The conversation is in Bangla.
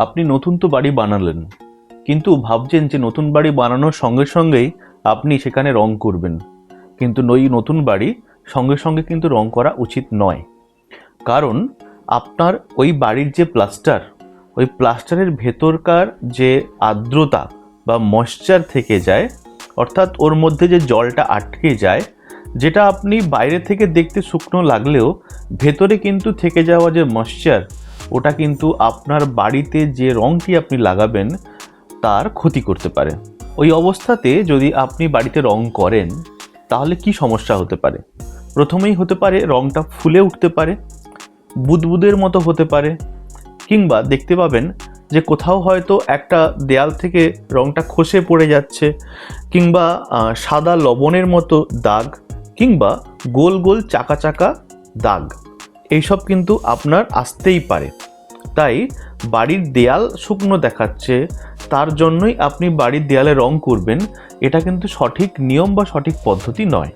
আপনি নতুন তো বাড়ি বানালেন, কিন্তু ভাবছেন যে নতুন বাড়ি বানানোর সঙ্গে সঙ্গেই আপনি সেখানে রং করবেন। কিন্তু ওই নতুন বাড়ি সঙ্গে সঙ্গে কিন্তু রং করা উচিত নয়। কারণ আপনার ওই বাড়ির যে প্লাস্টার, ওই প্লাস্টারের ভেতরকার যে আর্দ্রতা বা ময়েশ্চার থেকে যায়, অর্থাৎ ওর মধ্যে যে জলটা আটকে যায়, যেটা আপনি বাইরে থেকে দেখতে শুকনো লাগলেও ভেতরে কিন্তু থেকে যাওয়া যে ময়েশ্চার, ওটা কিন্তু আপনার বাড়িতে যে রঙটি আপনি লাগাবেন তার ক্ষতি করতে পারে। ওই অবস্থাতে যদি আপনি বাড়িতে রং করেন তাহলে কি সমস্যা হতে পারে? প্রথমেই হতে পারে রংটা ফুলে উঠতে পারে, বুদবুদের মতো হতে পারে, কিংবা দেখতে পাবেন যে কোথাও হয়তো একটা দেয়াল থেকে রংটা খসে পড়ে যাচ্ছে, কিংবা সাদা লবণের মতো দাগ, কিংবা গোল গোল চাকা চাকা দাগ, এইসব কিন্তু আপনার আসতেই পারে। তাই বাড়ির দেয়াল শুকনো দেখাচ্ছে তার জন্যই আপনি বাড়ির দেয়ালে রং করবেন, এটা কিন্তু সঠিক নিয়ম বা সঠিক পদ্ধতি নয়।